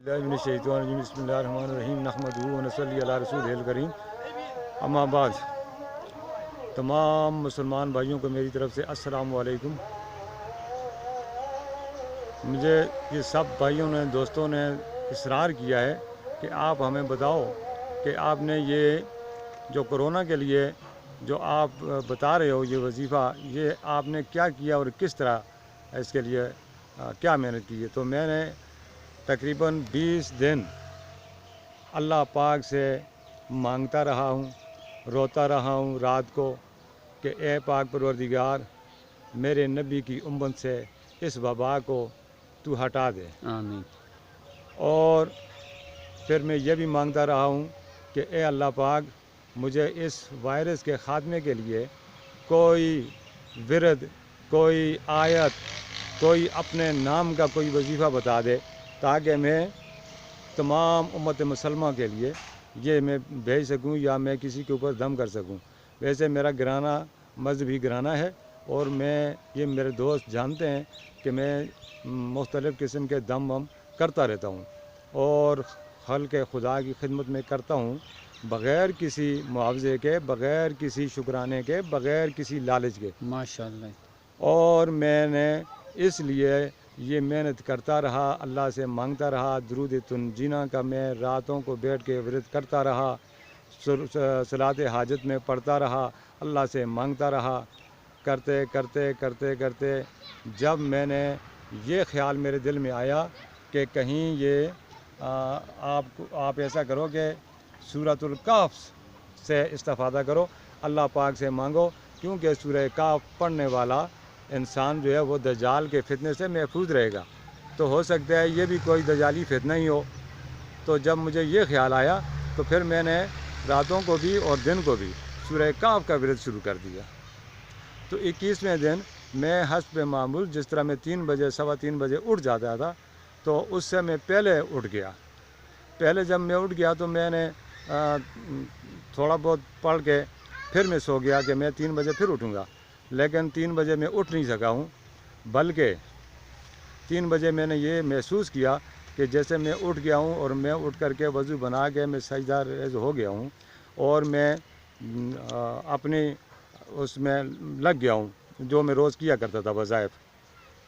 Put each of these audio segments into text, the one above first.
बिस्मिल्लाहिर्रहमानिर्रहीम नहमदुहु व नसल्ली अला रसूलिहिल करीम। अम्मा बाद, तमाम मुसलमान भाइयों को मेरी तरफ से अस्सलामु अलैकुम। मुझे ये सब भाइयों ने, दोस्तों ने इसरार किया है कि आप हमें बताओ कि आपने ये जो कोरोना के लिए जो आप बता रहे हो, ये वजीफ़ा, ये आपने क्या किया और किस तरह इसके लिए क्या मेहनत की है। तो मैंने तकरीबन 20 दिन अल्लाह पाक से मांगता रहा हूँ, रोता रहा हूँ रात को कि ए पाक परवरदिगार, मेरे नबी की उम्मत से इस वबा को तू हटा दे। आमीन। और फिर मैं ये भी मांगता रहा हूँ कि ए अल्लाह पाक, मुझे इस वायरस के ख़ात्मे के लिए कोई विरद, कोई आयत, कोई अपने नाम का कोई वजीफ़ा बता दे ताकि मैं तमाम उम्मत मुसलमा के लिए ये मैं भेज सकूं या मैं किसी के ऊपर दम कर सकूं। वैसे मेरा घराना मजहबी घराना है और ये मेरे दोस्त जानते हैं कि मैं मुख्तलिफ़ किस्म के दम वम करता रहता हूं और खल्क़ खुदा की खिदमत में करता हूं, बग़ैर किसी मुआवजे के, बग़ैर किसी शुक्राने के, बग़ैर किसी लालच के। माशाअल्लाह। और मैंने इसलिए ये मेहनत करता रहा, अल्लाह से मांगता रहा, दुरूद तंजीना का मैं रातों को बैठ के विरद करता रहा, सलात हाजत में पढ़ता रहा, अल्लाह से मांगता रहा। करते करते करते करते जब मैंने ये ख़्याल मेरे दिल में आया कि कहीं ये आप ऐसा करो कि सूरतुल कहफ से इस्तिफ़ादा करो, अल्लाह पाक से मांगो, क्योंकि सूरह कहफ पढ़ने वाला इंसान जो है वो दज्जाल के फितने से महफूज रहेगा। तो हो सकता है ये भी कोई दज्जाली फितना ही हो। तो जब मुझे ये ख्याल आया तो फिर मैंने रातों को भी और दिन को भी सूरह कहफ का विरद शुरू कर दिया। तो 21वें दिन मैं हस्ब मामूल, जिस तरह मैं 3 बजे, सवा 3 बजे उठ जाता था, तो उससे मैं पहले उठ गया। पहले जब मैं उठ गया तो मैंने थोड़ा बहुत पढ़ के फिर मैं सो गया कि मैं 3 बजे फिर उठूँगा। लेकिन 3 बजे मैं उठ नहीं सका हूँ, बल्कि 3 बजे मैंने ये महसूस किया कि जैसे मैं उठ गया हूँ और मैं उठ करके वज़ू बना के मैं सजदा रेज़ हो गया हूँ और मैं अपनी उसमें लग गया हूँ जो मैं रोज़ किया करता था वज़ाइफ।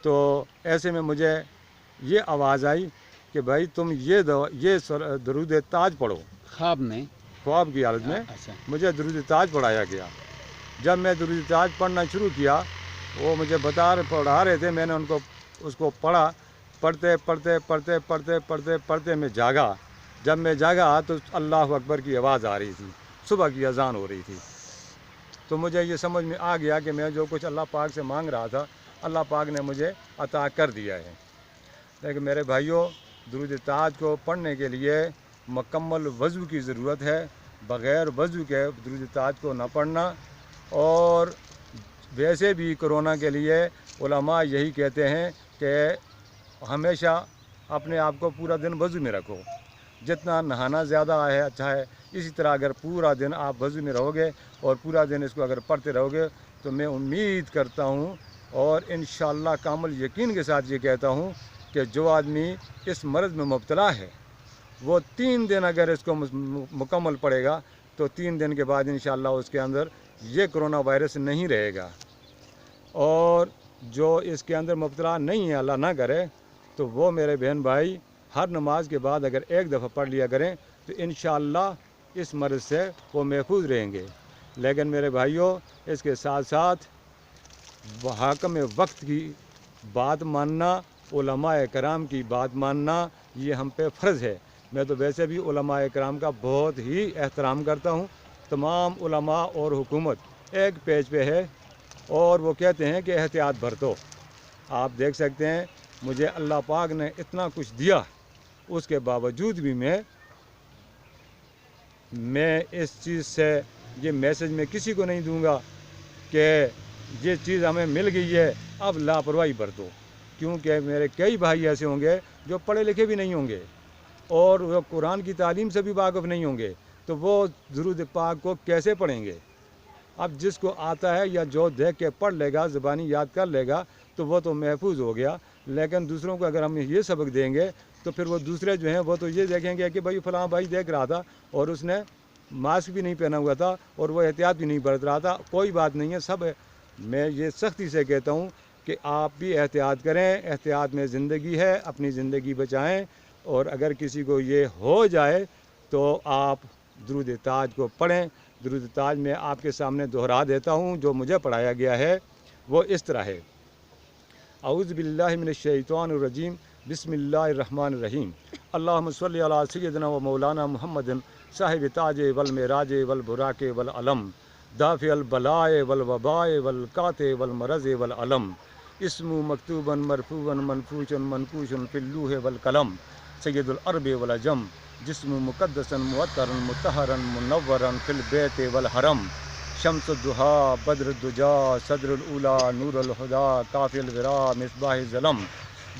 तो ऐसे में मुझे ये आवाज़ आई कि भाई तुम ये दरूद ताज पढ़ो। ख्वाब की हालत में अच्छा। मुझे दरूद ताज पढ़ाया गया। जब मैं दरूद ताज पढ़ना शुरू किया, वो मुझे पढ़ा रहे थे, मैंने उसको पढ़ा। पढ़ते पढ़ते पढ़ते पढ़ते पढ़ते पढ़ते मैं जागा। जब मैं जागा तो अल्लाह अकबर की आवाज़ आ रही थी, सुबह की अजान हो रही थी। तो मुझे ये समझ में आ गया कि मैं जो कुछ अल्लाह पाक से मांग रहा था, अल्लाह पाक ने मुझे अता कर दिया है। लेकिन मेरे भाइयों, दरूद ताज को पढ़ने के लिए मुकम्मल वज़ू की ज़रूरत है। बग़ैर वज़ू के दरूद ताज को न पढ़ना। और वैसे भी कोरोना के लिए उलमा यही कहते हैं कि हमेशा अपने आप को पूरा दिन वज़ू में रखो। जितना नहाना ज़्यादा है अच्छा है, इसी तरह अगर पूरा दिन आप वज़ू में रहोगे और पूरा दिन इसको अगर पढ़ते रहोगे तो मैं उम्मीद करता हूँ और इंशाअल्लाह कामिल यकीन के साथ ये कहता हूँ कि जो आदमी इस मर्ज़ में मुब्तला है वो 3 दिन अगर इसको मुकम्मल पड़ेगा तो 3 दिन के बाद इंशाअल्लाह उसके अंदर ये कोरोना वायरस नहीं रहेगा। और जो इसके अंदर मुब्तला नहीं है, अल्लाह ना करे, तो वो मेरे बहन भाई हर नमाज के बाद अगर एक दफ़ा पढ़ लिया करें तो इंशाअल्लाह इस मर्ज़ से वो महफूज रहेंगे। लेकिन मेरे भाइयों, इसके साथ साथ हाकिम वक्त की बात मानना, उलमाए कराम की बात मानना, ये हम पे फ़र्ज़ है। मैं तो वैसे भी उलमाए कराम का बहुत ही एहतराम करता हूँ। तमाम उलमा और हुकूमत एक पेज पे है और वो कहते हैं कि एहतियात बरतो। आप देख सकते हैं मुझे अल्लाह पाक ने इतना कुछ दिया, उसके बावजूद भी मैं इस चीज़ से ये मैसेज मैं किसी को नहीं दूंगा कि ये चीज़ हमें मिल गई है, अब लापरवाही बरतो। क्योंकि मेरे कई भाई ऐसे होंगे जो पढ़े लिखे भी नहीं होंगे और वो कुरान की तालीम से भी वाक़िफ़ नहीं होंगे, तो वो दुरूद पाक को कैसे पढ़ेंगे। अब जिसको आता है या जो देख के पढ़ लेगा, ज़बानी याद कर लेगा, तो वो तो महफूज हो गया। लेकिन दूसरों को अगर हम ये सबक देंगे تو پھر وہ دوسرے جو ہیں وہ تو یہ دیکھیں گے کہ بھائی فلاں بھائی دیکھ رہا تھا اور اس نے ماسک بھی نہیں پہنا ہوا تھا اور وہ احتیاط بھی نہیں برت رہا تھا. کوئی بات نہیں ہے، سب ہے. میں یہ سختی سے کہتا ہوں کہ آپ بھی احتیاط کریں، احتیاط میں زندگی ہے، اپنی زندگی بچائیں. اور اگر کسی کو یہ ہو جائے تو آپ درود تاج کو پڑھیں. درود تاج میں آپ کے سامنے دہرا دیتا ہوں، جو مجھے پڑھایا گیا ہے وہ اس طرح ہے: اعوذ باللہ من الشیطان الرجیم، بسم اللہ الرحمن الرحیم، اللہم صلی علی سیدنا و مولانا محمد صاحب تاج والمعراج والبراق والعلم، دافع البلاء والوباء والقات والمرض والعلم، اسم مکتوبا مرفوعا منفوشا منقوشا فی اللوح والقلم، سید العرب والعجم، جسم مقدسا معطرا مطہرا منورا فی البیت والحرم، شمس الضحیٰ بدر الدجا صدر الاولیٰ نور الہدیٰ کافی الورا مصباح الظلم،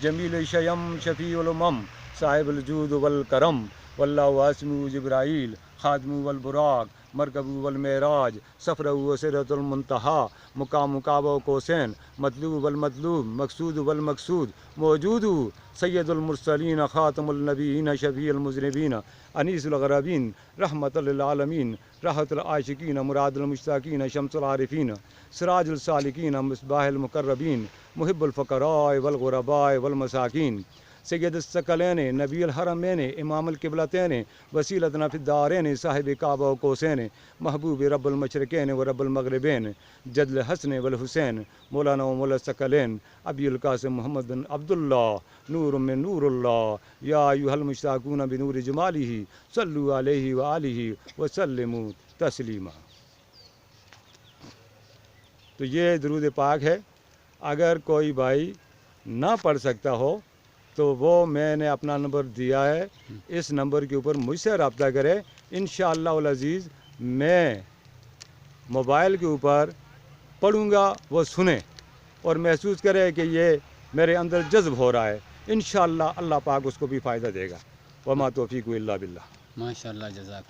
جمیل شیم شفیع الامم صاحب الجود والکرم، واللہ واسمہ جبرائیل خادم والبراق مرکب والمعراج سفر وسرۃ المنتہا مقام کعبہ و کوسین مطلوب والمطلوب مقصود والمقصود موجود سید المرسلین خاتم النبیین شفیع المذنبین انیس الغرابین رحمت للعالمین راحت العاشقین مراد المشتاقین شمس العارفین سراج السالکین مصباح المقربین محب الفقراء والغرباء والمساکین، سید الثقلین نبی الحرمین امام القبلتین وسیلتنا فی الدارین صاحب کعبہ و کوسین محبوب رب المشرقین و رب المغربین جد الحسن والحسین مولانا و مولا الثقلین ابی القاسم محمد بن عبداللہ نور من نور اللہ یا ایھا المشتاقون بنور جمالہ صلوا علیہ وآلہ وسلموا تسلیما. تو یہ درود پاک ہے. اگر کوئی بھائی نہ پڑھ سکتا ہو تو وہ میں نے اپنا نمبر دیا ہے، اس نمبر کے اوپر مجھ سے رابطہ کرے. انشاءاللہ العزیز میں موبائل کے اوپر پڑھوں گا، وہ سنیں اور محسوس کرے کہ یہ میرے اندر جذب ہو رہا ہے. انشاءاللہ اللہ پاک اس کو بھی فائدہ دے گا. وما توفیق الا باللہ. ماشاء اللہ، جزاک